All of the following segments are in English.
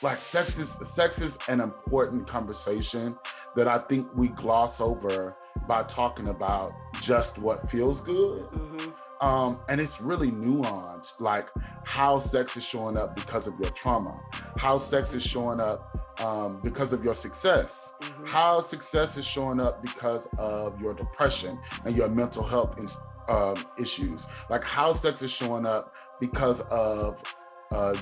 like sex is an important conversation that I think we gloss over by talking about just what feels good. And it's really nuanced, like how sex is showing up because of your trauma, how sex is showing up because of your success, how success is showing up because of your depression and your mental health issues, like how sex is showing up because of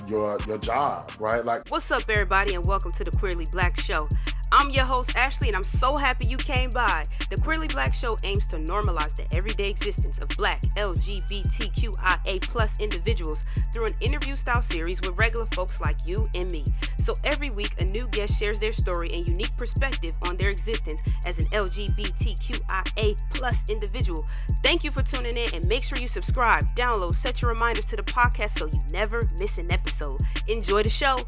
your job, right? Like, what's up, everybody, and welcome to the Queerly Blax Show. I'm your host, Ashley, and I'm so happy you came by. The Queerly Blax Show aims to normalize the everyday existence of Black LGBTQIA+ individuals through an interview-style series with regular folks like you and me. So every week, a new guest shares their story and unique perspective on their existence as an LGBTQIA+ individual. Thank you for tuning in, and make sure you subscribe, download, set your reminders to the podcast so you never miss an episode. Enjoy the show.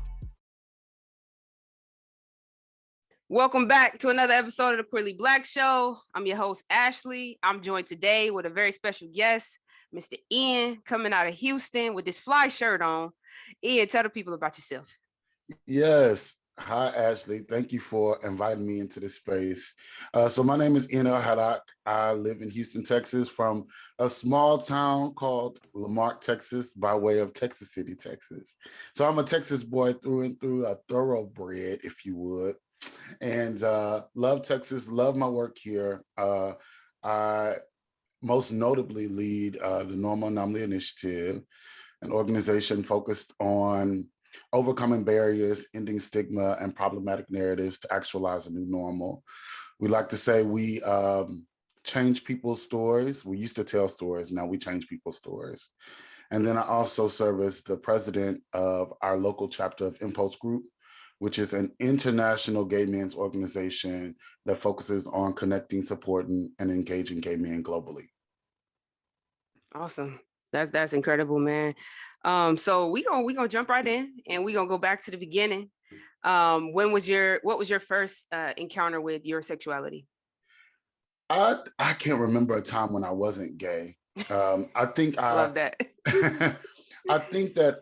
Welcome back to another episode of the Queerly Blax Show. I'm your host, Ashley. I'm joined today with a very special guest, Mr. Ian, coming out of Houston with this fly shirt on. Ian, tell the people about yourself. Yes. Hi, Ashley. Thank you for inviting me into this space. So my name is Ian Haddock. I live in Houston, Texas, from a small town called Lamarck, Texas, by way of Texas City, Texas. So I'm a Texas boy through and through, a thoroughbred, if you would. And love Texas, love my work here. I most notably lead the Normal Anomaly Initiative, an organization focused on overcoming barriers, ending stigma, and problematic narratives to actualize a new normal. We like to say we change people's stories. We used to tell stories, now we change people's stories. And then I also serve as the president of our local chapter of Impulse Group, which is an international gay men's organization that focuses on connecting, supporting, and engaging gay men globally. Awesome. That's incredible, man. So we gonna jump right in, and we gonna go back to the beginning. What was your first encounter with your sexuality? I can't remember a time when I wasn't gay. I think I love that. I think that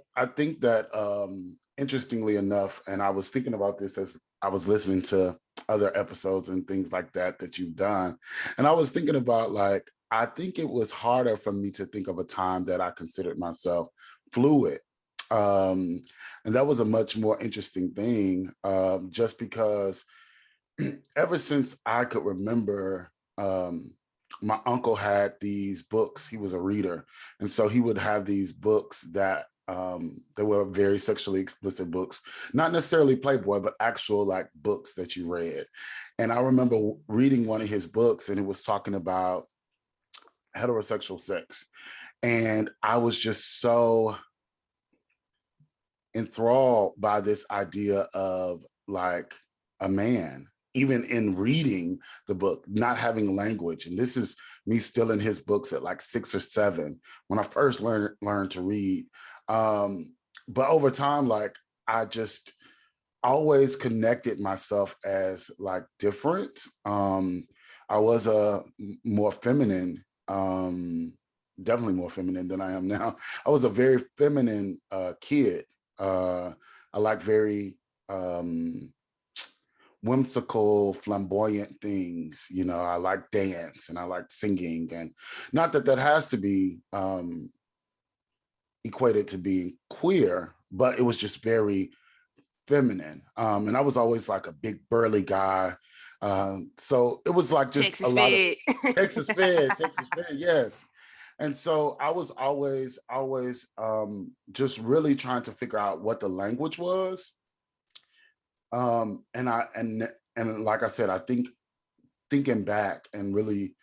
interestingly enough, and I was thinking about this as I was listening to other episodes and things like that you've done. And I was thinking about, like, I think it was harder for me to think of a time that I considered myself fluid. And that was a much more interesting thing, just because ever since I could remember, my uncle had these books. He was a reader. And so he would have these books that they were very sexually explicit books, not necessarily Playboy, but actual like books that you read. And I remember reading one of his books, and it was talking about heterosexual sex. And I was just so enthralled by this idea of like a man, even in reading the book, not having language. And this is me still in his books at like 6 or 7 when I first learned to read. But over time, like, I just always connected myself as like different. I was a more feminine, definitely more feminine than I am now. I was a very feminine kid. I like very whimsical, flamboyant things. You know, I like dance and I like singing, and not that that has to be equated to being queer, but it was just very feminine. And I was always like a big burly guy. So it was like just Texas a lot fed. of Texas fed, yes. And so I was always just really trying to figure out what the language was. And like I said, I think thinking back and really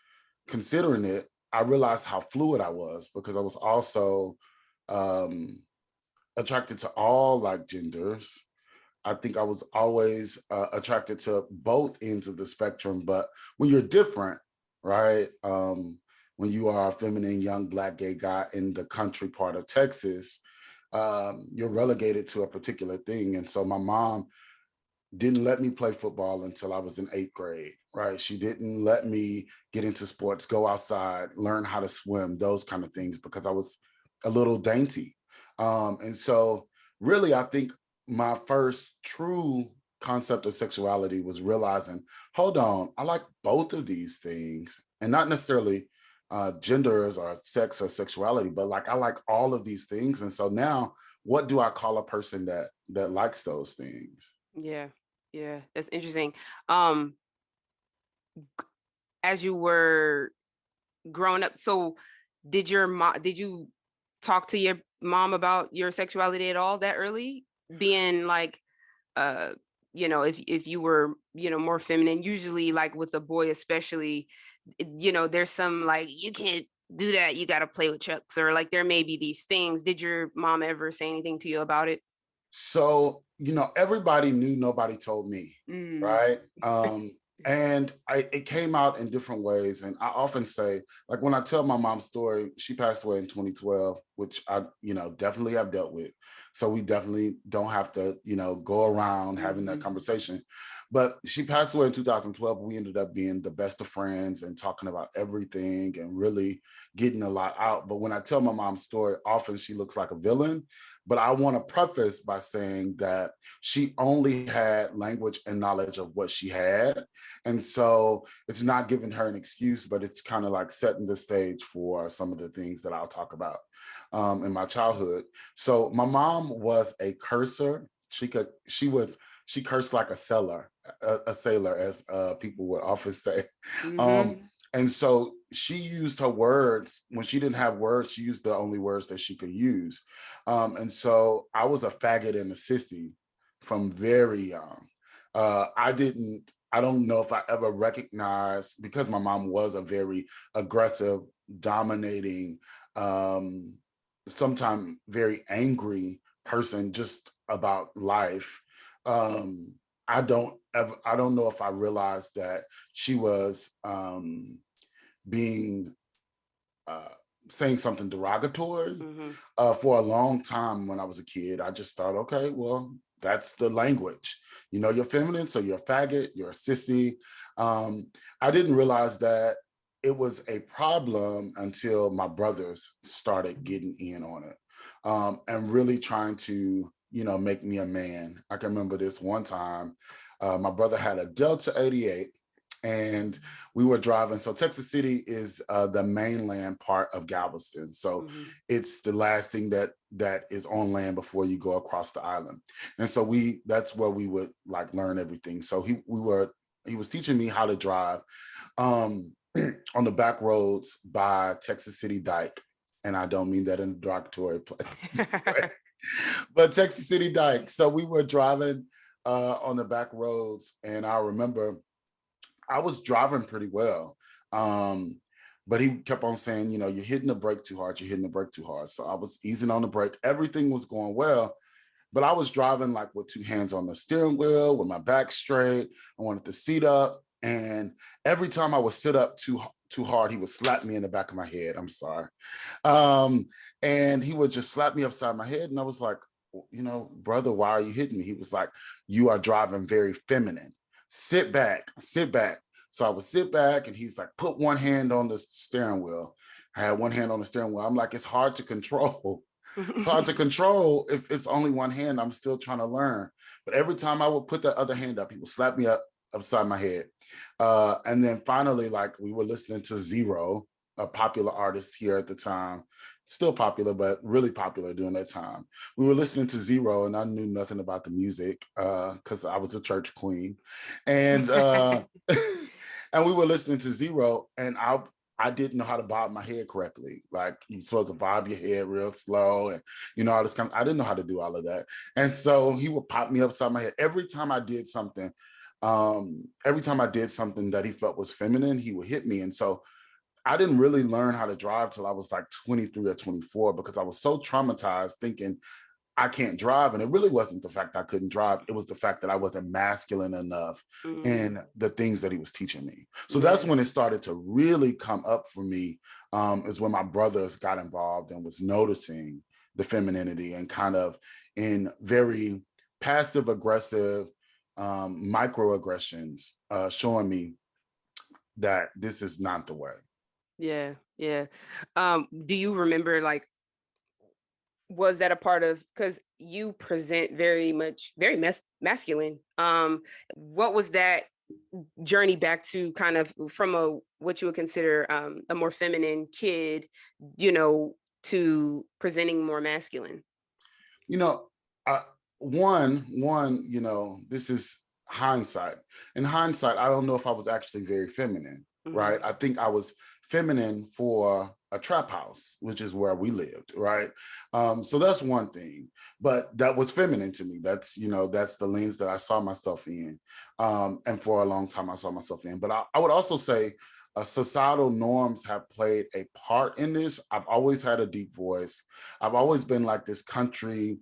considering it, I realized how fluid I was, because I was also attracted to all like genders. I think I was always attracted to both ends of the spectrum. But when you're different, right? When you are a feminine young Black gay guy in the country part of Texas, you're relegated to a particular thing. And so my mom didn't let me play football until I was in 8th grade, right? She didn't let me get into sports, go outside, learn how to swim, those kind of things, because I was a little dainty. And so really, I think my first true concept of sexuality was realizing, hold on, I like both of these things, and not necessarily genders or sex or sexuality, but like I like all of these things. And so now, what do I call a person that likes those things? Yeah, yeah, that's interesting. Um, as you were growing up, so did you talk to your mom about your sexuality at all that early? Being like, uh, if you were, more feminine, usually like with a boy, especially, there's some like, you can't do that, you got to play with trucks, or like there may be these things. Did your mom ever say anything to you about it? So, everybody knew, nobody told me, Mm. right? And it came out in different ways. And I often say, like when I tell my mom's story, she passed away in 2012, which I, definitely have dealt with. So we definitely don't have to, go around having that Mhm. conversation. But she passed away in 2012. We ended up being the best of friends and talking about everything and really getting a lot out. But when I tell my mom's story, often she looks like a villain. But I want to preface by saying that she only had language and knowledge of what she had. And so it's not giving her an excuse, but it's kind of like setting the stage for some of the things that I'll talk about in my childhood. So my mom was a cursor. She cursed like a sailor, as people would often say. Um, Mhm. and so she used her words. When she didn't have words, she used the only words that she could use. And so I was a faggot and a sissy from very young. I don't know if I ever recognized, because my mom was a very aggressive, dominating, sometimes very angry person just about life. Um, I don't know if I realized that she was being uh, saying something derogatory Mhm. for a long time. When I was a kid, I just thought, okay, well, that's the language. You're feminine, so you're a faggot, you're a sissy. I didn't realize that it was a problem until my brothers started getting in on it and really trying to, make me a man. I can remember this one time. My brother had a Delta 88, and we were driving. So Texas City is the mainland part of Galveston. So Mhm. it's the last thing that is on land before you go across the island. And so that's where we would like learn everything. So he was teaching me how to drive um, on the back roads by Texas City Dike. And I don't mean that in a derogatory way, but Texas City Dike. So we were driving on the back roads, and I remember I was driving pretty well. Um, but he kept on saying, you're hitting the brake too hard, you're hitting the brake too hard. So I was easing on the brake. Everything was going well, but I was driving like with two hands on the steering wheel, with my back straight. I wanted the seat up. And every time I would sit up too hard, he would slap me in the back of my head. I'm sorry. Um, and he would just slap me upside my head. And I was like, brother, why are you hitting me? He was like, you are driving very feminine. Sit back, sit back. So I would sit back, and he's like, put one hand on the steering wheel. I had one hand on the steering wheel. I'm like, it's hard to control. It's hard to control if it's only one hand. I'm still trying to learn. But every time I would put the other hand up, he would slap me upside my head. And then finally, like we were listening to Zero, a popular artist here at the time, still popular, but really popular during that time. We were listening to Zero, and I knew nothing about the music because I was a church queen. And and we were listening to Zero, and I didn't know how to bob my head correctly. Like you're supposed to bob your head real slow, and all this kind of, I didn't know how to do all of that. And so he would pop me upside my head every time I did something. Every time I did something that he felt was feminine, he would hit me. And so I didn't really learn how to drive till I was like 23 or 24, because I was so traumatized thinking I can't drive. And it really wasn't the fact I couldn't drive. It was the fact that I wasn't masculine enough Mm. in the things that he was teaching me. So that's Yeah. when it started to really come up for me, is when my brothers got involved and was noticing the femininity and kind of in very passive aggressive microaggressions, showing me that this is not the way. Yeah. Yeah. Do you remember like was that a part of, because you present very masculine. What was that journey back to, kind of from a what you would consider a more feminine kid, to presenting more masculine? You know, I, one, this is hindsight. In hindsight, I don't know if I was actually very feminine, right? I think I was feminine for a trap house, which is where we lived, right? So that's one thing, but that was feminine to me. That's, that's the lens that I saw myself in. And for a long time, I saw myself in. But I would also say societal norms have played a part in this. I've always had a deep voice. I've always been like this country,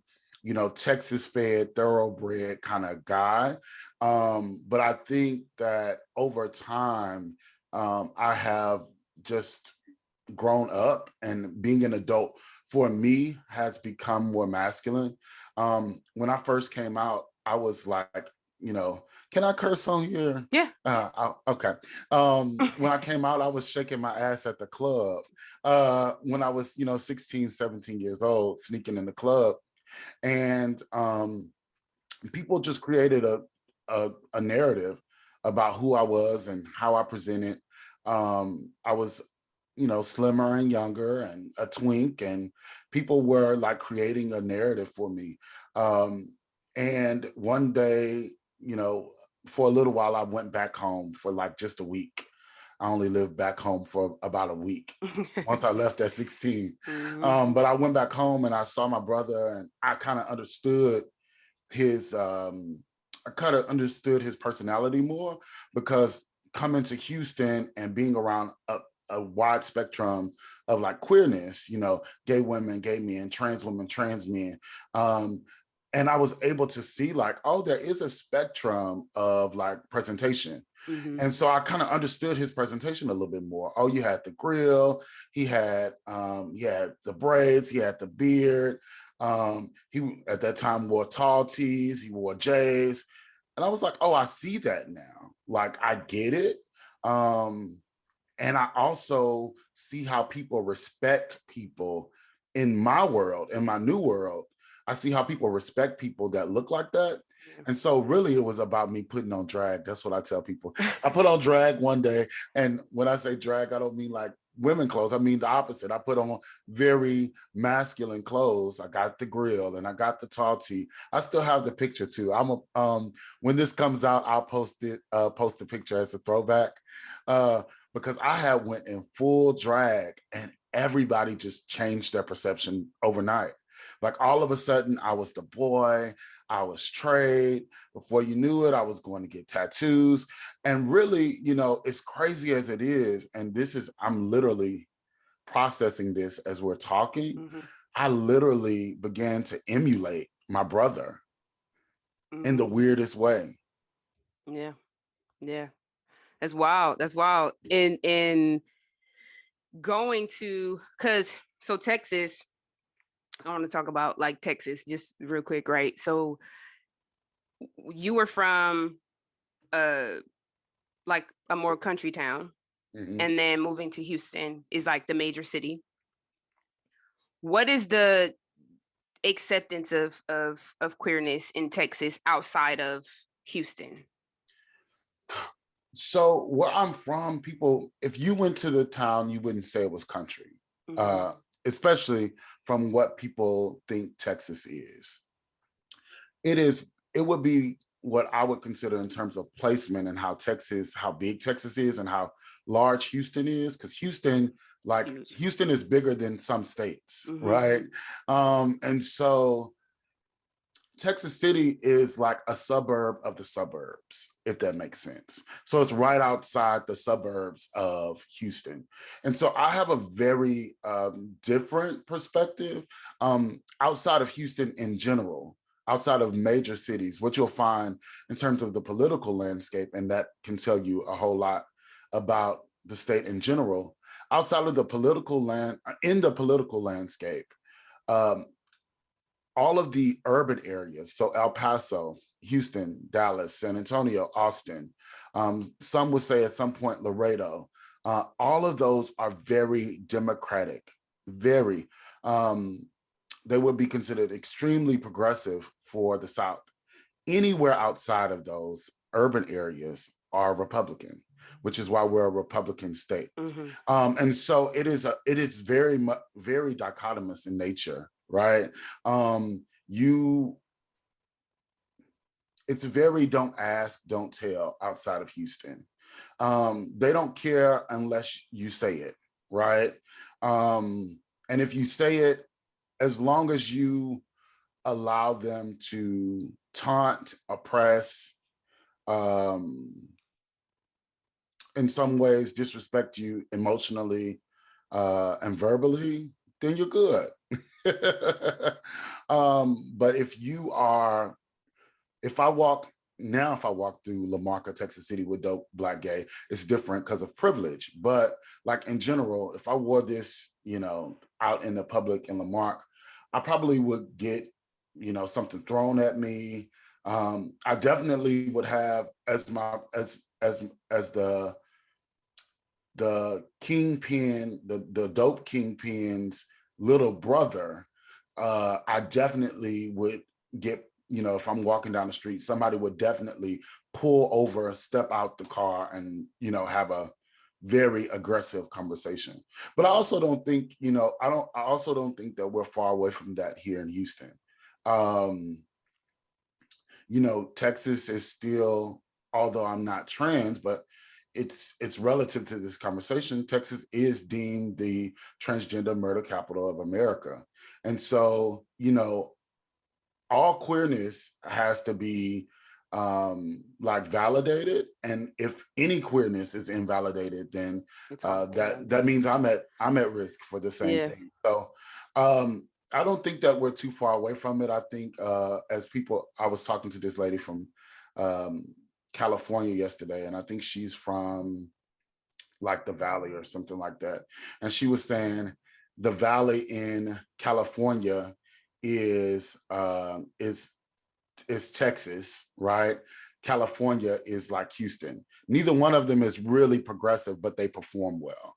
Texas fed, thoroughbred kind of guy. But I think that over time, I have just grown up, and being an adult for me has become more masculine. When I first came out, I was like, can I curse on here? Yeah. Okay. When I came out, I was shaking my ass at the club. When I was, 16, 17 years old, sneaking in the club. And people just created a narrative about who I was and how I presented. I was, slimmer and younger and a twink, and people were like creating a narrative for me. And one day, for a little while, I went back home for like just a week. I only lived back home for about a week once I left at 16. But I went back home and I saw my brother, and I kind of understood his personality more, because coming to Houston and being around a wide spectrum of like queerness, gay women, gay men, trans women, trans men. And I was able to see like, oh, there is a spectrum of like presentation. And so I kind of understood his presentation a little bit more. Oh, you had the grill, he had the braids, he had the beard. He at that time wore tall tees, he wore J's. And I was like, oh, I see that now. Like, I get it. And I also see how people respect people in my world, in my new world. I see how people respect people that look like that. And so really it was about me putting on drag. That's what I tell people. I put on drag one day. And when I say drag, I don't mean like women clothes. I mean the opposite. I put on very masculine clothes. I got the grill and I got the tall tee. I still have the picture too. When this comes out, I'll post the picture as a throwback. Because I had went in full drag and everybody just changed their perception overnight. Like all of a sudden I was the boy, I was trade. Before you knew it, I was going to get tattoos. And really, as crazy as it is, and I'm literally processing this as we're talking, I literally began to emulate my brother in the weirdest way. Yeah. Yeah. That's wild. That's wild. In going to, so Texas, I want to talk about like Texas just real quick, right? So you were from like a more country town, and then moving to Houston is like the major city. What is the acceptance of queerness in Texas outside of Houston? So where I'm from, people, if you went to the town, you wouldn't say it was country, especially from what people think Texas is. It would be what I would consider in terms of placement and how big Texas is and how large Houston is, because Houston is bigger than some states, right? And so Texas City is like a suburb of the suburbs, if that makes sense. So it's right outside the suburbs of Houston. And so I have a very different perspective outside of Houston in general, outside of major cities. What you'll find in terms of the political landscape, and that can tell you a whole lot about the state in general, outside of the political landscape, all of the urban areas, so El Paso, Houston, Dallas, San Antonio, Austin, some would say at some point Laredo, all of those are very democratic, very they would be considered extremely progressive for the South. Anywhere outside of those urban areas are Republican, which is why we're a Republican state. And so it is very much very dichotomous in nature, right? You It's very don't ask, don't tell outside of Houston. They don't care unless you say it, right? And if you say it, as long as you allow them to taunt, oppress, in some ways disrespect you emotionally and verbally, then you're good. But if I walk if I walk through Lamarca, Texas City with dope black gay, it's different because of privilege. But like in general, if I wore this, out in the public in Lamarck, I probably would get, something thrown at me. I definitely would have as the kingpin, the dope kingpin's little brother. I definitely would get, if I'm walking down the street, somebody would definitely pull over, step out the car, and have a very aggressive conversation. But I also don't think, I also don't think that we're far away from that here in Houston. Texas is still, although I'm not trans, but it's relative to this conversation, Texas is deemed the transgender murder capital of America. And so, all queerness has to be validated. And if any queerness is invalidated, then that means I'm at risk for the same thing. So I don't think that we're too far away from it. I think I was talking to this lady from California yesterday, and I think she's from like the Valley or something like that. And she was saying the Valley in California is Texas, right? California is like Houston. Neither one of them is really progressive, but they perform well.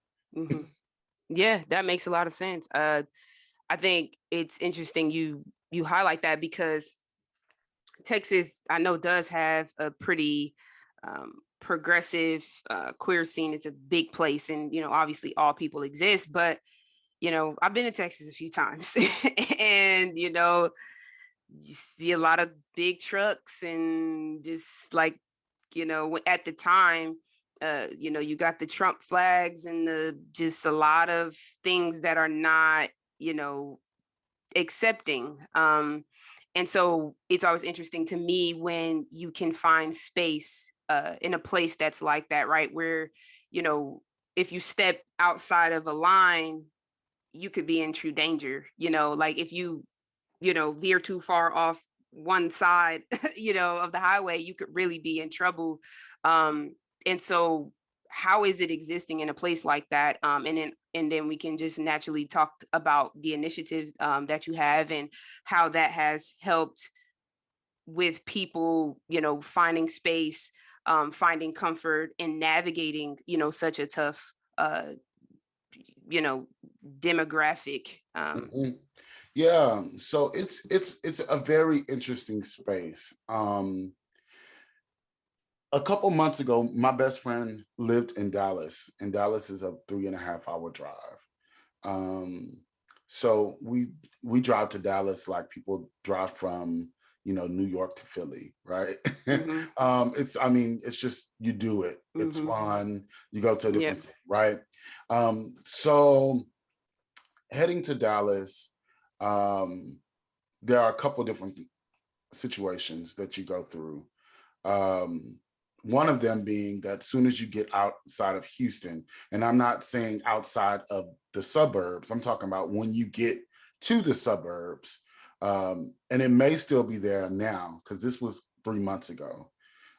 Yeah, that makes a lot of sense. I think it's interesting you highlight that, because Texas, I know, does have a pretty progressive queer scene. It's a big place, and obviously all people exist, but I've been to Texas a few times and you see a lot of big trucks, and just like at the time you got the Trump flags and just a lot of things that are not accepting. And so it's always interesting to me when you can find space in a place that's like that, right? Where, if you step outside of a line, you could be in true danger, like if you, veer too far off one side, of the highway, you could really be in trouble. And so how is it existing in a place like that? And then we can just naturally talk about the initiative that you have and how that has helped with people, finding space, finding comfort, and navigating, such a tough, demographic. Yeah, so it's a very interesting space. A couple months ago, my best friend lived in Dallas, and Dallas is a 3.5 hour drive. So we drive to Dallas like people drive from New York to Philly, right? It's just, you do it. It's fun. You go to a different city, right? So heading to Dallas, there are a couple different situations that you go through. One of them being that as soon as you get outside of Houston, and I'm not saying outside of the suburbs, I'm talking about when you get to the suburbs, and it may still be there now because this was 3 months ago.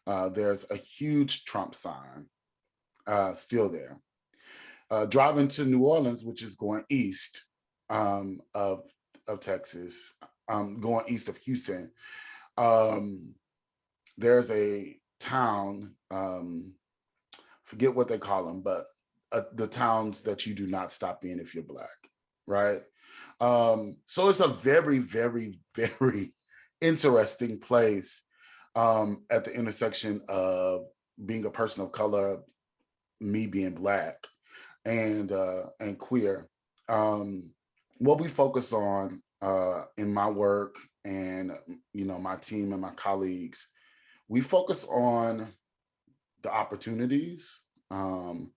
There's a huge Trump sign still there. Driving to New Orleans, which is going east of Texas, going east of Houston, there's a town, forget what they call them, but the towns that you do not stop in if you're Black, right? So it's a very, very, very interesting place at the intersection of being a person of color, me being Black, and queer. What we focus on in my work and my team and my colleagues, we focus on the opportunities. All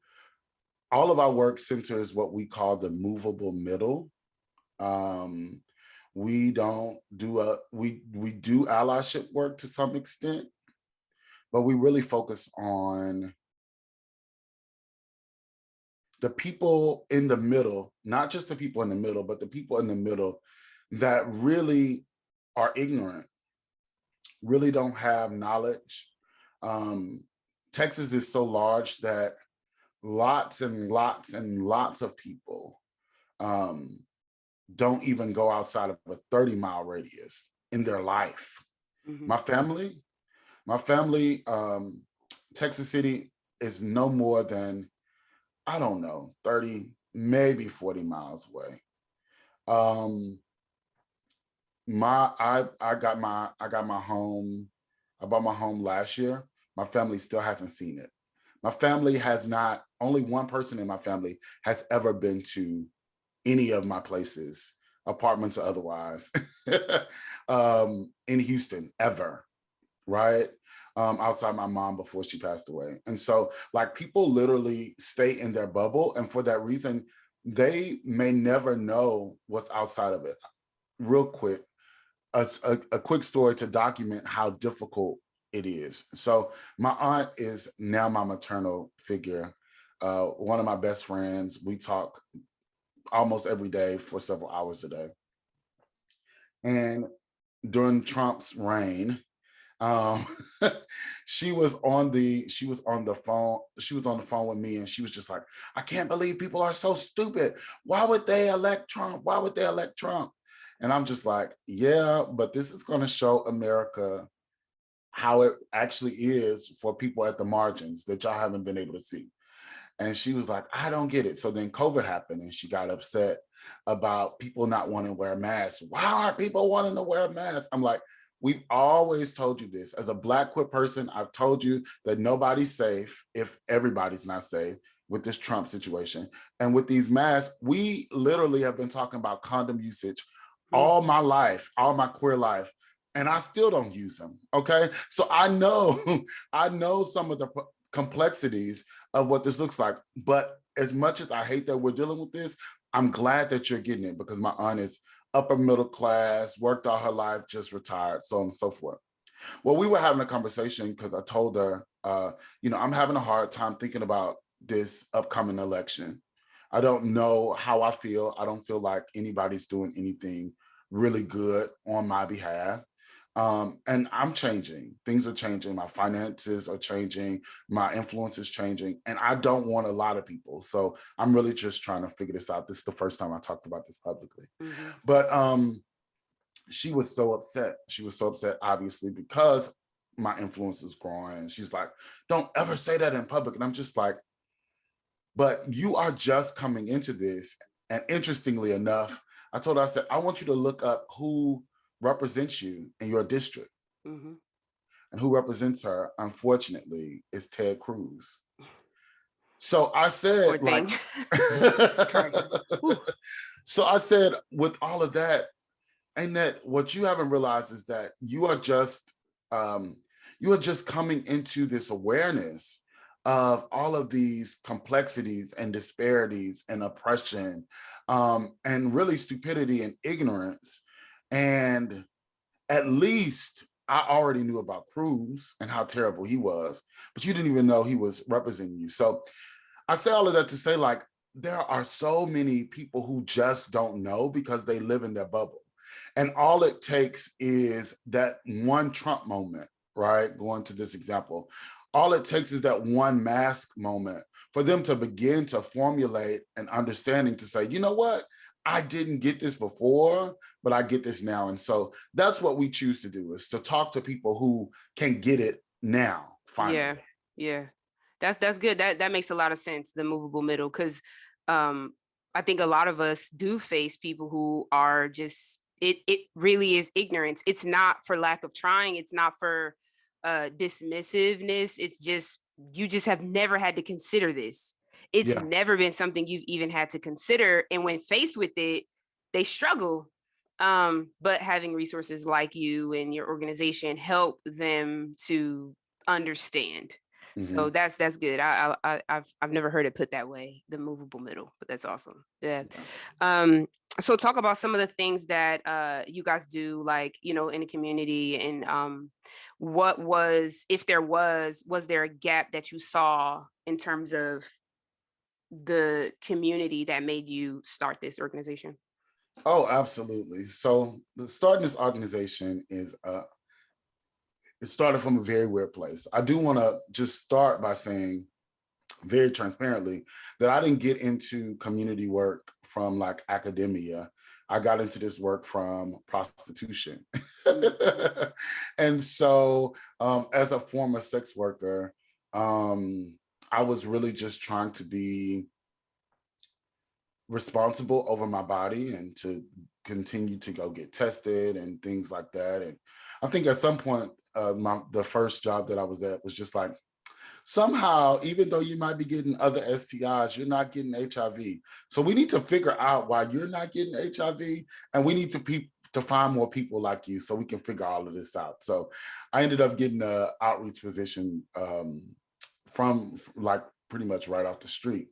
of our work centers what we call the movable middle. We don't do we do allyship work to some extent, but we really focus on the people in the middle, not just the people in the middle, but the people in the middle that really are ignorant, really don't have knowledge. Texas is so large that lots and lots and lots of people don't even go outside of a 30-mile radius in their life. Mhm. My family, Texas City is no more than, I don't know, 30, maybe 40 miles away. I got my home, I bought my home last year. My family still hasn't seen it. My family has not, only one person in my family has ever been to any of my places, apartments or otherwise, in Houston, ever, right? Outside my mom before she passed away. And so like people literally stay in their bubble, and for that reason, they may never know what's outside of it. Real quick, a quick story to document how difficult it is. So my aunt is now my maternal figure, one of my best friends. We talk almost every day for several hours a day. And during Trump's reign, um, she was on the phone with me, and she was just like, I can't believe people are so stupid. Why would they elect Trump? Why would they elect Trump? And I'm just like, yeah, but this is going to show America how it actually is for people at the margins that y'all haven't been able to see. And she was like, I don't get it. So then COVID happened, and she got upset about people not wanting to wear masks. Why aren't people wanting to wear masks? I'm like, we've always told you this. As a Black queer person, I've told you that nobody's safe if everybody's not safe with this Trump situation. And with these masks, we literally have been talking about condom usage all my life, all my queer life, and I still don't use them, okay? So I know, I know some of the complexities of what this looks like, but as much as I hate that we're dealing with this, I'm glad that you're getting it, because my aunt is upper middle class, worked all her life, just retired, so on and so forth. Well, we were having a conversation because I told her, I'm having a hard time thinking about this upcoming election. I don't know how I feel. I don't feel like anybody's doing anything really good on my behalf. And I'm changing. Things are changing. My finances are changing. My influence is changing. And I don't want a lot of people. So I'm really just trying to figure this out. This is the first time I talked about this publicly. Mm-hmm. But she was so upset. She was so upset, obviously, because my influence is growing. And she's like, don't ever say that in public. And I'm just like, but you are just coming into this. And interestingly enough, I told her, I said, I want you to look up who represents you in your district. Mm-hmm. And who represents her, unfortunately, is Ted Cruz. So I said, like, Jesus Christ. So I said, with all of that, and that what you haven't realized is that you are just coming into this awareness of all of these complexities and disparities and oppression, and really stupidity and ignorance. And at least I already knew about Cruz and how terrible he was, but you didn't even know he was representing you. So I say all of that to say, like, there are so many people who just don't know because they live in their bubble. And all it takes is that one Trump moment, right? Going to this example, all it takes is that one mask moment for them to begin to formulate an understanding to say, you know what? I didn't get this before, but I get this now. And so that's what we choose to do, is to talk to people who can get it now, finally. Yeah. That's good. That makes a lot of sense, the movable middle, because I think a lot of us do face people who are just, it really is ignorance. It's not for lack of trying. It's not for dismissiveness. It's just, you just have never had to consider this. It's Yeah. never been something you've even had to consider. And when faced with it, they struggle. But having resources like you and your organization help them to understand. So Mhm. that's good. I've never heard it put that way, the movable middle, but that's awesome. Yeah. Yeah. Um, so talk about some of the things that you guys do, like, you know, in the community, and what was, if there was there a gap that you saw in terms of the community that made you start this organization? Oh, absolutely. So the starting this organization is it started from a very weird place. I do want to just start by saying very transparently that I didn't get into community work from like academia. I got into this work from prostitution. And so as a former sex worker, I was really just trying to be responsible over my body and to continue to go get tested and things like that. And I think at some point, the first job that I was at was just like, somehow, even though you might be getting other STIs, you're not getting HIV. So we need to figure out why you're not getting HIV, and we need to find more people like you so we can figure all of this out. So I ended up getting an outreach position from like pretty much right off the street.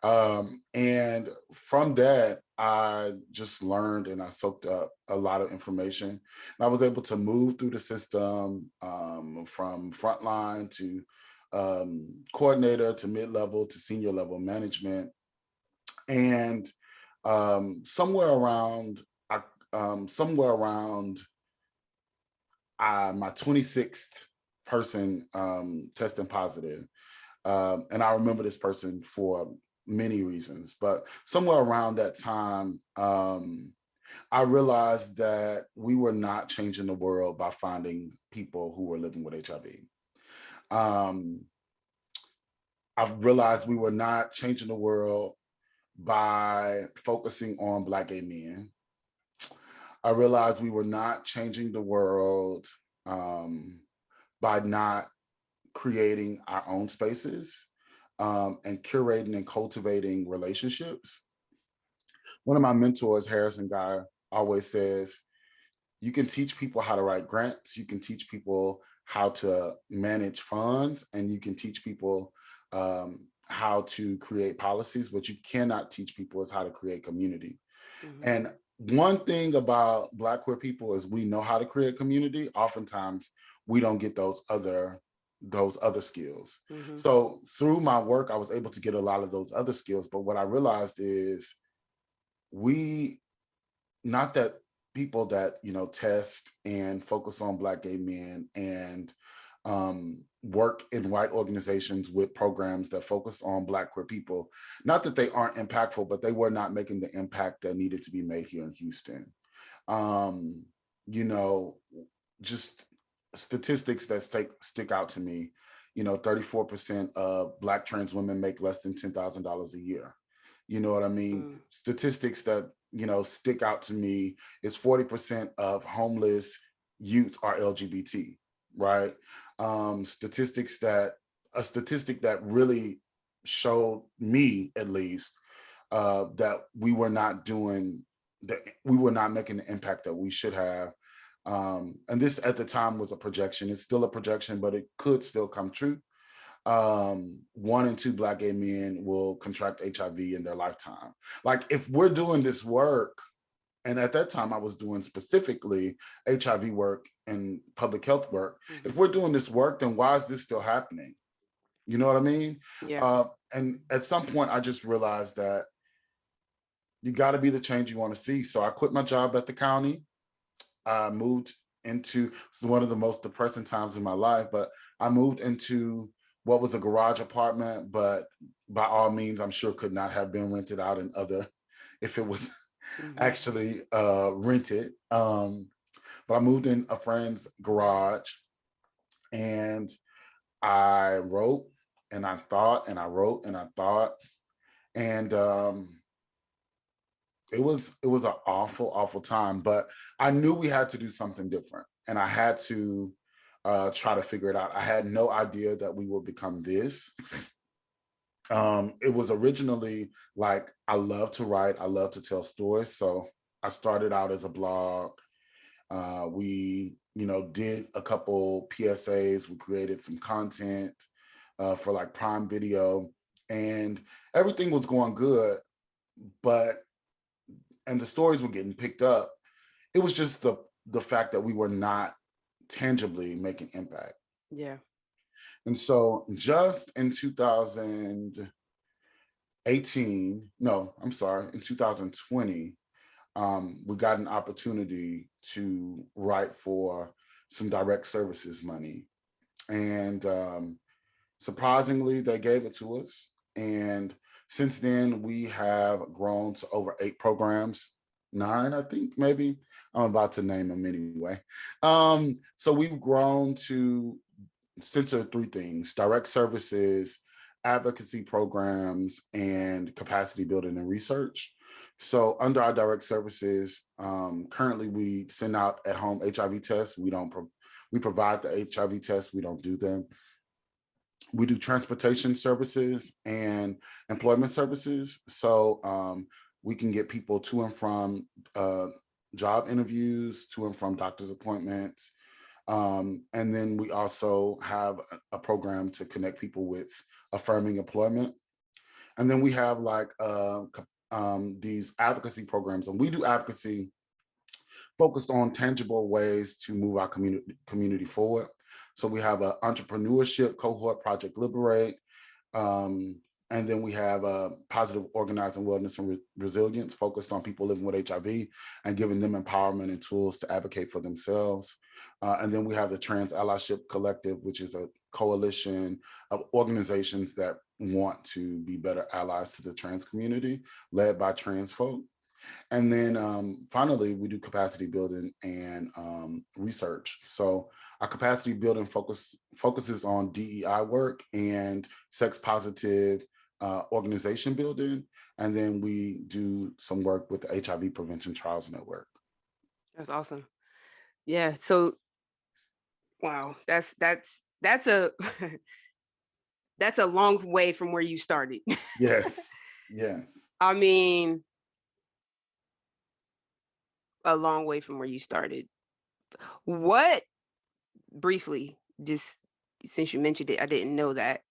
And from that, I just learned and I soaked up a lot of information. And I was able to move through the system from frontline to coordinator to mid-level to senior level management. And somewhere around somewhere around my 26th person testing positive. And I remember this person for many reasons, but somewhere around that time, I realized that we were not changing the world by finding people who were living with HIV. Um, I realized we were not changing the world by focusing on Black gay men. I realized we were not changing the world by not creating our own spaces and curating and cultivating relationships. One of my mentors, Harrison Guy, always says, you can teach people how to write grants, you can teach people how to manage funds, and you can teach people how to create policies, but you cannot teach people is how to create community. Mm-hmm. And one thing about Black queer people is we know how to create community. Oftentimes we don't get those other skills. Mm-hmm. So through my work, I was able to get a lot of those other skills. But what I realized is we, not that people that, you know, test and focus on Black gay men and work in white organizations with programs that focus on Black queer people, not that they aren't impactful, but they were not making the impact that needed to be made here in Houston. You know, just statistics that stick out to me. You know, 34% of Black trans women make less than $10,000 a year. You know what I mean? Statistics that, you know, stick out to me is 40% of homeless youth are LGBT, right? Statistics that, a statistic that really showed me at least that we were not doing, that we were not making the impact that we should have. And this at the time was a projection. It's still a projection, but it could still come true. 1 in 2 Black gay men will contract HIV in their lifetime. Like, if we're doing this work, and at that time I was doing specifically HIV work and public health work. Mm-hmm. If we're doing this work, then why is this still happening? You know what I mean? Yeah. And at some point I just realized that you got to be the change you want to see. So I quit my job at the county. I moved into, it's one of the most depressing times in my life, but I moved into what was a garage apartment, but by all means, I'm sure could not have been rented out in other, if it was actually rented. But I moved in a friend's garage and I wrote and I thought and I wrote and I thought. And it was an awful time, but I knew we had to do something different, and I had to try to figure it out. I had no idea that we would become this. It was originally like, I love to write, I love to tell stories, so I started out as a blog. We, did a couple PSAs. We created some content for like Prime Video, and everything was going good, and the stories were getting picked up. It was just the fact that we were not tangibly making impact. Yeah. And so just in 2018, no, I'm sorry, in 2020, we got an opportunity to write for some direct services money. And surprisingly, they gave it to us. And since then, we have grown to over 8 programs, 9, I think, maybe. I'm about to name them anyway. So we've grown to center 3 things: direct services, advocacy programs, and capacity building and research. So under our direct services, currently we send out at-home HIV tests. We provide the HIV tests. We don't do them. We do transportation services and employment services. So we can get people to and from job interviews, to and from doctor's appointments. And then we also have a program to connect people with affirming employment. And then we have like these advocacy programs, and we do advocacy focused on tangible ways to move our community forward. So we have an entrepreneurship cohort, Project Liberate. And then we have positive organizing wellness and resilience, focused on people living with HIV and giving them empowerment and tools to advocate for themselves. And then we have the Trans Allyship Collective, which is a coalition of organizations that want to be better allies to the trans community, led by trans folk. And then finally, we do capacity building and research. So our capacity building focuses on DEI work and sex positive organization building. And then we do some work with the HIV Prevention Trials Network. That's awesome. Yeah. So, wow, that's a that's a long way from where you started. Yes. Yes. I mean, a long way from where you started. What, briefly, just since you mentioned it, I didn't know that.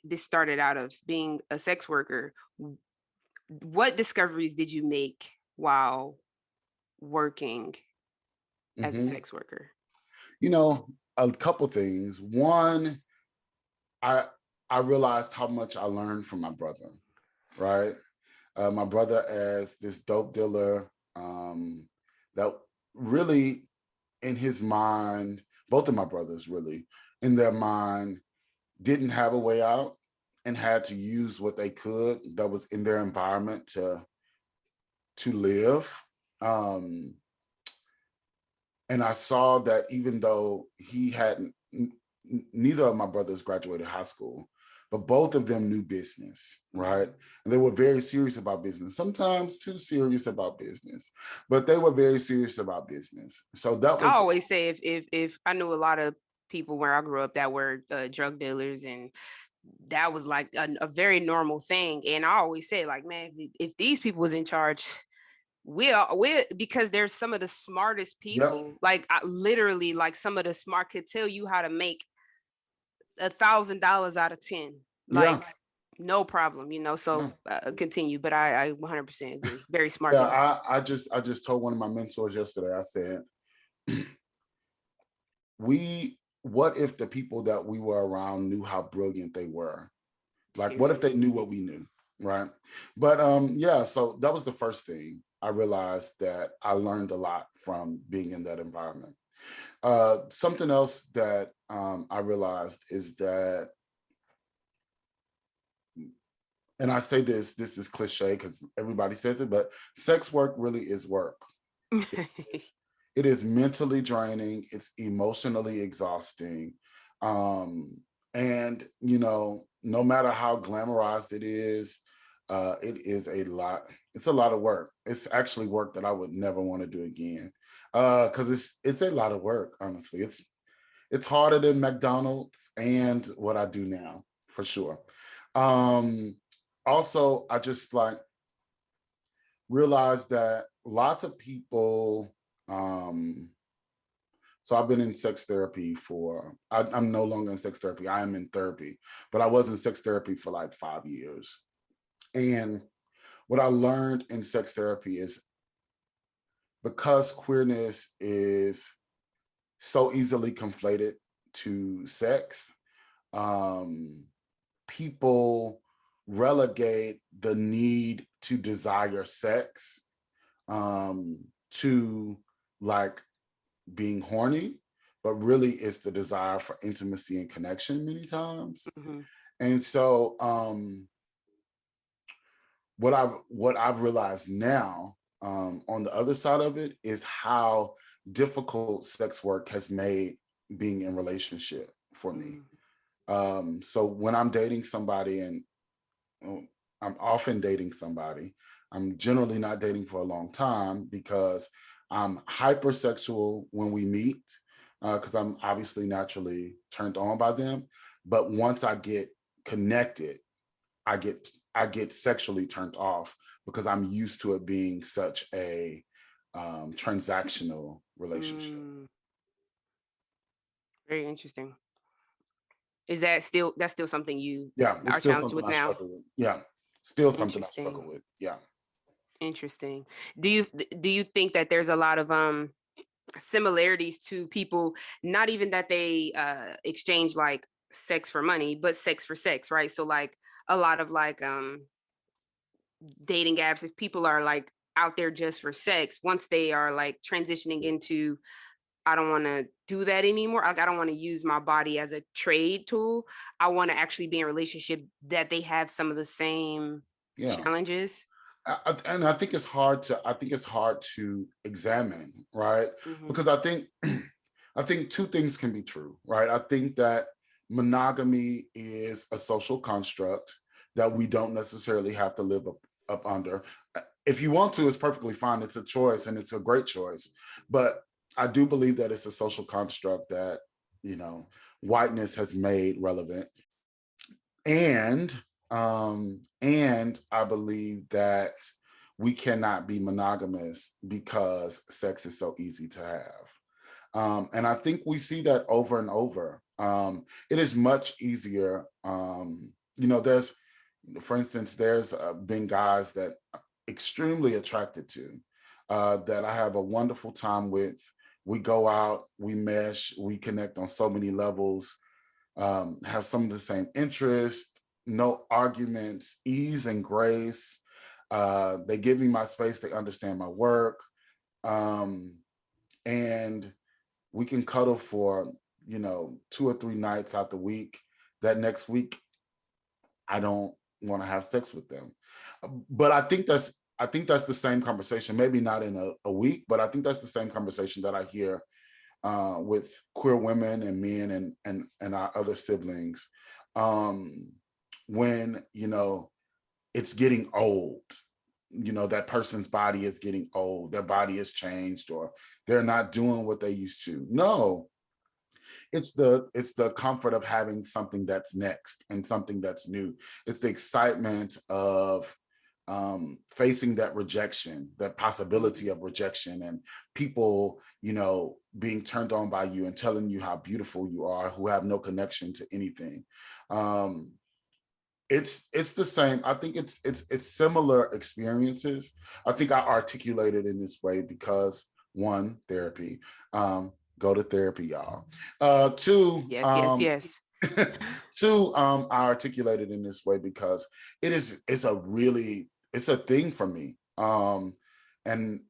This started out of being a sex worker. What discoveries did you make while working as a sex worker? A couple things. One, I realized how much I learned from my brother, right? My brother as this dope dealer, that really, in his mind, both of my brothers really, in their mind, didn't have a way out and had to use what they could that was in their environment to live. And I saw that even though he hadn't, neither of my brothers graduated high school, but both of them knew business, right? And they were very serious about business, sometimes too serious about business, but they were very serious about business. So that was— I always say, if I knew a lot of people where I grew up that were drug dealers, and that was like a very normal thing. And I always say, like, man, if these people was in charge, we because there's some of the smartest people. Yep. Like, literally, like, some of the smart could tell you how to make $1,000 out of 10. Like, Yeah. no problem, so continue. But I 100% agree. Very smart. Yeah, I just told one of my mentors yesterday, I said, what if the people that we were around knew how brilliant they were? Like, what if they knew what we knew, right? But yeah, so that was the first thing. I realized that I learned a lot from being in that environment. Something else that I realized is that, and I say this is cliche because everybody says it, but sex work really is work. It is mentally draining. It's emotionally exhausting. And, no matter how glamorized it is, it is a lot. It's a lot of work. It's actually work that I would never want to do again, because it's a lot of work. Honestly, it's harder than McDonald's and what I do now, for sure. Also, I just like realized that lots of people. So I've been in sex therapy I'm no longer in sex therapy. I am in therapy, but I was in sex therapy for like 5 years. And what I learned in sex therapy is because queerness is so easily conflated to sex, people relegate the need to desire sex to like being horny, but really it's the desire for intimacy and connection many times. Mhm. And so what I've realized now, on the other side of it, is how difficult sex work has made being in relationship for me. So when I'm dating somebody, and I'm often dating somebody, I'm generally not dating for a long time because I'm hypersexual when we meet, because I'm obviously naturally turned on by them. But once I get connected, I get sexually turned off because I'm used to it being such a transactional relationship. Very interesting. That's still something you Yeah, it's are still challenged something with I now? struggle with. Yeah, still something I struggle Interesting. with. Yeah. Interesting. Do you think that there's a lot of similarities to people, not even that they exchange like sex for money, but sex for sex, right? So like a lot of like dating apps, if people are like out there just for sex, once they are like transitioning into, I don't want to do that anymore. Like I don't want to use my body as a trade tool. I want to actually be in a relationship that they have some of the same Yeah. challenges. And I think it's hard to examine, right? Mm-hmm. Because I think two things can be true, right? I think that monogamy is a social construct that we don't necessarily have to live up under. If you want to, it's perfectly fine. It's a choice, and it's a great choice. But I do believe that it's a social construct that, you know, whiteness has made relevant. And I believe that we cannot be monogamous because sex is so easy to have. And I think we see that over and over. It is much easier. For instance, there's been guys that I'm extremely attracted to, that I have a wonderful time with. We go out, we mesh, we connect on so many levels, have some of the same interests, no arguments, ease and grace. They give me my space, they understand my work. Um, and we can cuddle for, 2 or 3 nights out the week. That next week, I don't want to have sex with them. But I think that's the same conversation, maybe not in a week, but I think that's the same conversation that I hear with queer women and men and our other siblings, when it's getting old. That person's body is getting old, their body has changed, or they're not doing what they used to. No, it's the comfort of having something that's next and something that's new. It's the excitement of facing that rejection, that possibility of rejection, and people, being turned on by you and telling you how beautiful you are, who have no connection to anything. It's the same. I think it's similar experiences. I think I articulate it in this way because, one, therapy. Go to therapy, y'all. Two, Yes. two, I articulate it in this way because it's a thing for me. And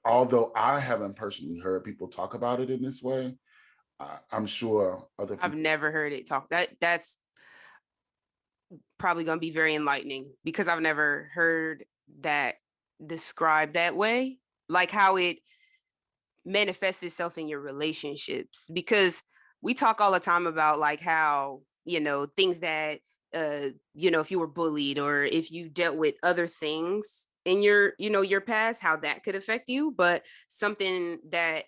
although I haven't personally heard people talk about it in this way, I'm sure other I've people. never heard it talk. That's probably going to be very enlightening because I've never heard that described that way, like how it manifests itself in your relationships. Because we talk all the time about like how, things that if you were bullied or if you dealt with other things in your past, how that could affect you. But something that,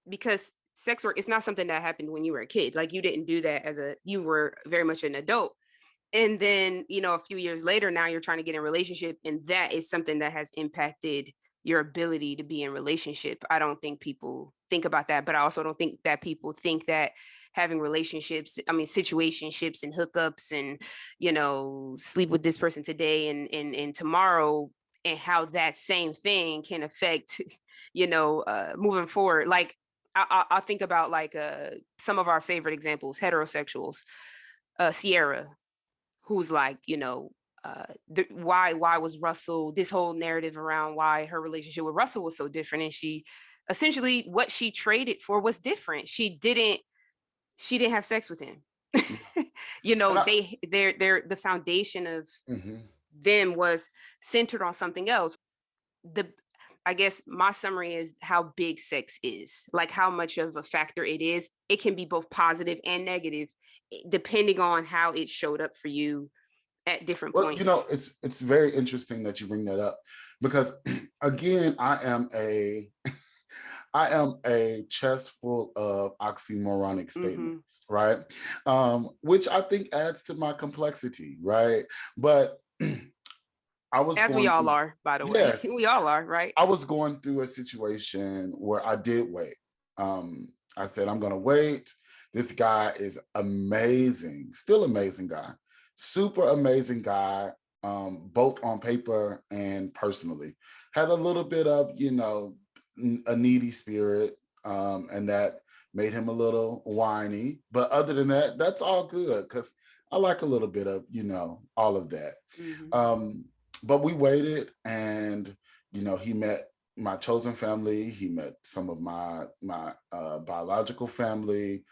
because sex work, it's not something that happened when you were a kid. Like, you didn't do that you were very much an adult. And then, a few years later, now you're trying to get in a relationship, and that is something that has impacted your ability to be in relationship. I don't think people think about that, but I also don't think that people think that having relationships, situationships and hookups and, sleep with this person today and tomorrow, and how that same thing can affect, moving forward. Like, I'll think about like some of our favorite examples, heterosexuals, Sierra, who's like, why was Russell, this whole narrative around why her relationship with Russell was so different, and she essentially, what she traded for was different. She didn't have sex with him. The foundation of them was centered on something else. I guess my summary is how big sex is, like how much of a factor it is. It can be both positive and negative, depending on how it showed up for you at different points. It's very interesting that you bring that up, because again, I am a chest full of oxymoronic statements, right? Which I think adds to my complexity, right? But we all are, by the way. Yes, we all are, right? I was going through a situation where I did wait. I said, I'm gonna wait. This guy is amazing, still amazing guy, super amazing guy, both on paper and personally. Had a little bit of, a needy spirit, and that made him a little whiny. But other than that, that's all good, because I like a little bit of, all of that. But we waited, and, he met my chosen family. He met some of my biological family,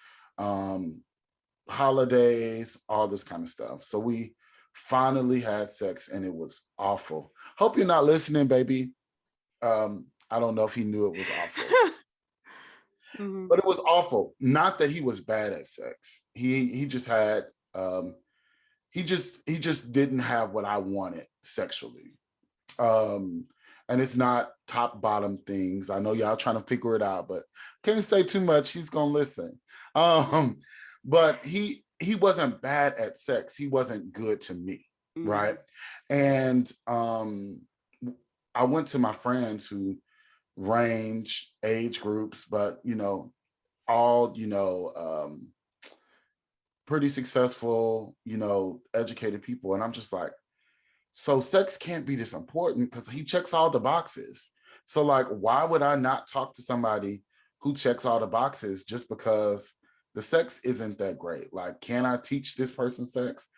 holidays, all this kind of stuff. So we finally had sex, and it was awful. Hope you're not listening, baby. I don't know if he knew it was awful. But it was awful. Not that he was bad at sex. He just had he just didn't have what I wanted sexually. And it's not top bottom things. I know y'all trying to figure it out, but can't say too much. He's gonna listen. But he wasn't bad at sex. He wasn't good to me, right? And I went to my friends who range age groups, but all pretty successful, educated people, and I'm just like, so sex can't be this important because he checks all the boxes. So like, why would I not talk to somebody who checks all the boxes just because the sex isn't that great? Like, can I teach this person sex?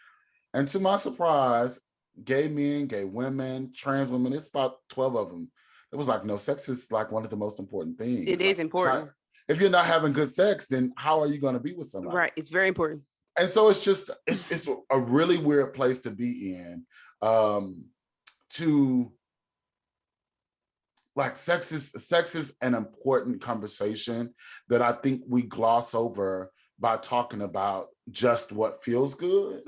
And to my surprise, gay men, gay women, trans women, it's about 12 of them. It was like, no, sex is like one of the most important things. It is important. If you're not having good sex, then how are you going to be with somebody? Right. It's very important. And so it's a really weird place to be in. To like, sex is an important conversation that I think we gloss over by talking about just what feels good.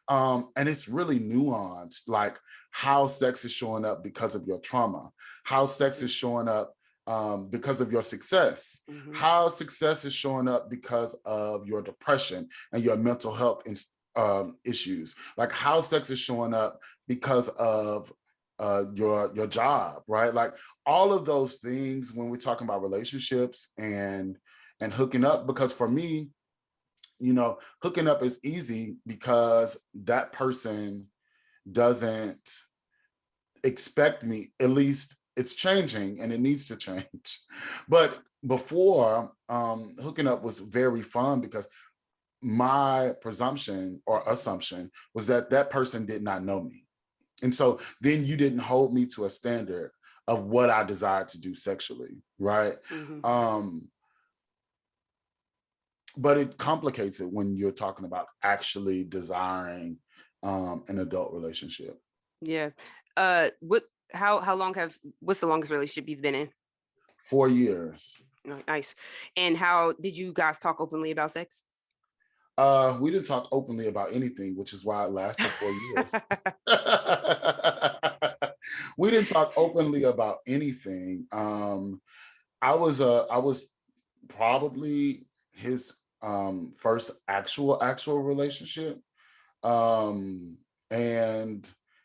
And it's really nuanced, like how sex is showing up because of your trauma, how sex is showing up because of your success, how success is showing up because of your depression and your mental health issues, like how sex is showing up because of your job, right? Like all of those things when we're talking about relationships and hooking up. Because for me, hooking up is easy because that person doesn't expect me. At least it's changing, and it needs to change. But before, hooking up was very fun because my presumption or assumption was that that person did not know me. And so then you didn't hold me to a standard of what I desired to do sexually, right? But it complicates it when you're talking about actually desiring an adult relationship. Yeah. What's the longest relationship you've been in? 4 years. Nice. And how did you guys talk openly about sex? We didn't talk openly about anything, which is why it lasted 4 years. We didn't talk openly about anything. I was probably his first actual relationship. And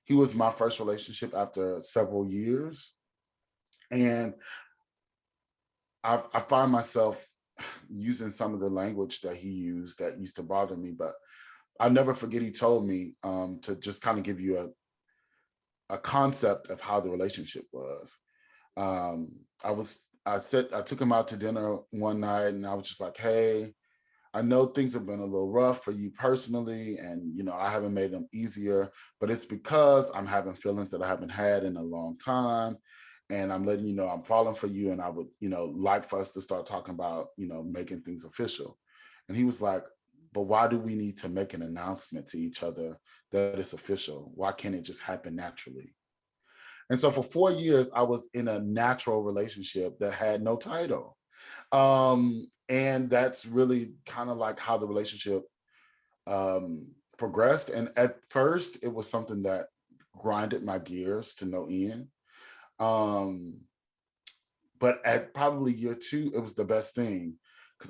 he was my first relationship after several years. And I find myself using some of the language that he used that used to bother me, but I'll never forget he told me to just kind of give you a concept of how the relationship was. I took him out to dinner one night and I was just like, hey, I know things have been a little rough for you personally, and I haven't made them easier, but it's because I'm having feelings that I haven't had in a long time. And I'm letting you know I'm falling for you, and I would, like for us to start talking about, making things official. And he was like, but why do we need to make an announcement to each other that it's official? Why can't it just happen naturally? And so for 4 years, I was in a natural relationship that had no title. And that's really kind of like how the relationship progressed. And at first, it was something that grinded my gears to no end. But at probably year 2, it was the best thing because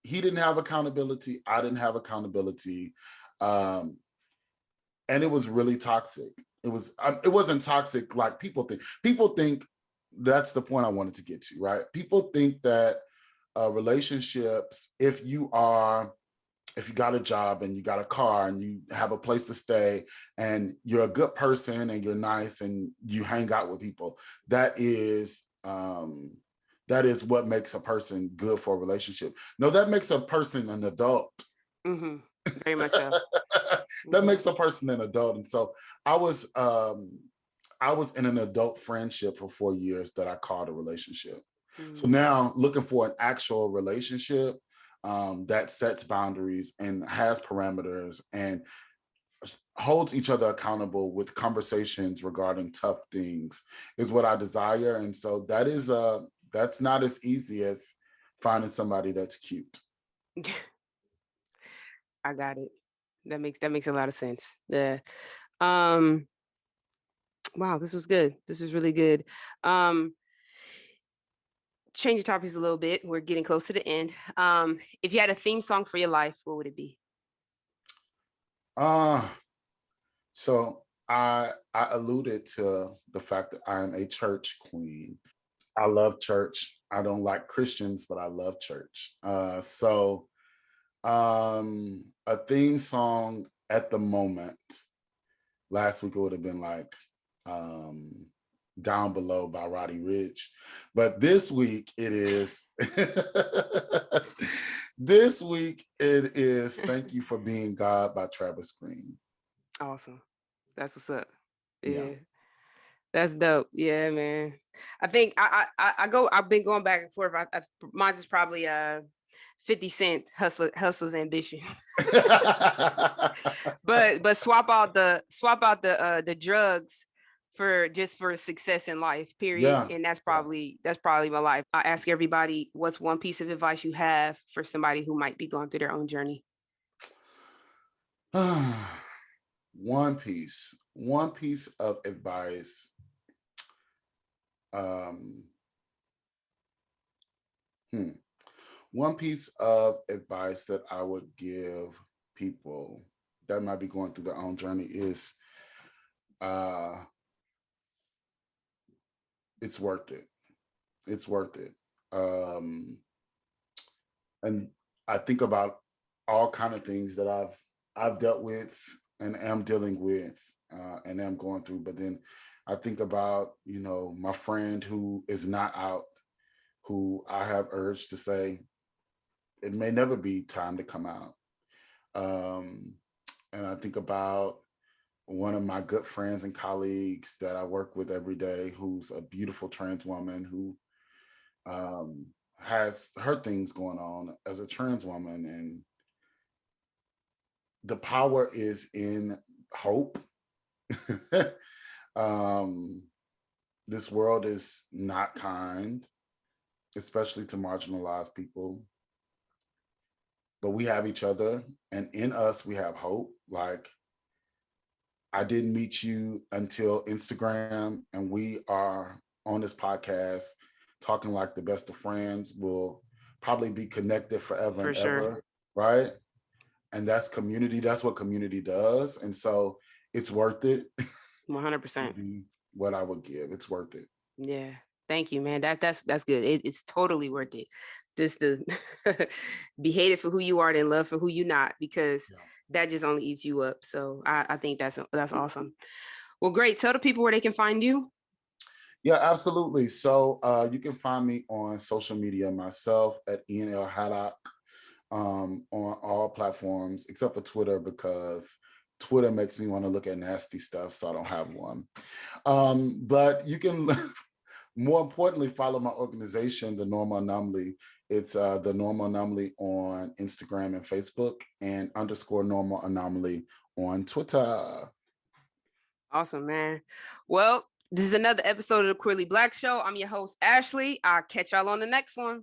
he didn't have accountability. I didn't have accountability. And it was really toxic. It wasn't toxic like people think. People think that's the point I wanted to get to, right? People think that relationships, if you got a job and you got a car and you have a place to stay and you're a good person and you're nice and you hang out with people, that is what makes a person good for a relationship. No, that makes a person an adult. Mm-hmm. Very much so. That makes a person an adult. And so I was in an adult friendship for 4 years that I called a relationship. So now looking for an actual relationship that sets boundaries and has parameters and holds each other accountable with conversations regarding tough things is what I desire. And so that's not as easy as finding somebody that's cute. I got it. That makes a lot of sense. Yeah. Wow, this was good. This was really good. Change the topics a little bit. We're getting close to the end. If you had a theme song for your life, what would it be? So I alluded to the fact that I am a church queen. I love church. I don't like Christians, but I love church. So a theme song at the moment, last week it would have been like Down Below by Roddy Ricch. But this week it is Thank You for Being God by Travis Green. Awesome. That's what's up. Yeah. That's dope. Yeah, man. I think I've been going back and forth. Mine is probably 50 Cent Hustler's Ambition. but swap out the drugs for success in life, period. Yeah. And that's probably my life. I ask everybody, what's one piece of advice you have for somebody who might be going through their own journey? One piece of advice. One piece of advice that I would give people that might be going through their own journey is it's worth it. It's worth it. And I think about all kind of things that I've dealt with and am dealing with and am going through. But then I think about, my friend who is not out, who I have urged to say, it may never be time to come out. And I think about one of my good friends and colleagues that I work with every day, who's a beautiful trans woman who has her things going on as a trans woman. And the power is in hope. This world is not kind, especially to marginalized people. but we have each other, and in us we have hope. Like, I didn't meet you until Instagram, and we are on this podcast talking like the best of friends. We'll probably be connected forever For and sure. ever, right? And that's community. That's what community does. And so it's worth it. 100%. What I would give. It's worth it. Yeah. Thank you, man. That's good. It's totally worth it. Just to be hated for who you are and love for who you're not, because that just only eats you up. So I think that's awesome. Well, great. Tell the people where they can find you. Yeah, absolutely. So you can find me on social media myself at Ian Haddock on all platforms except for Twitter, because Twitter makes me want to look at nasty stuff, so I don't have one. But you can, more importantly, follow my organization, the Normal Anomaly. It's the Normal Anomaly on Instagram and Facebook, and _Normal Anomaly on Twitter. Awesome, man. Well, this is another episode of the Queerly Blax Show. I'm your host, Ashley. I'll catch y'all on the next one.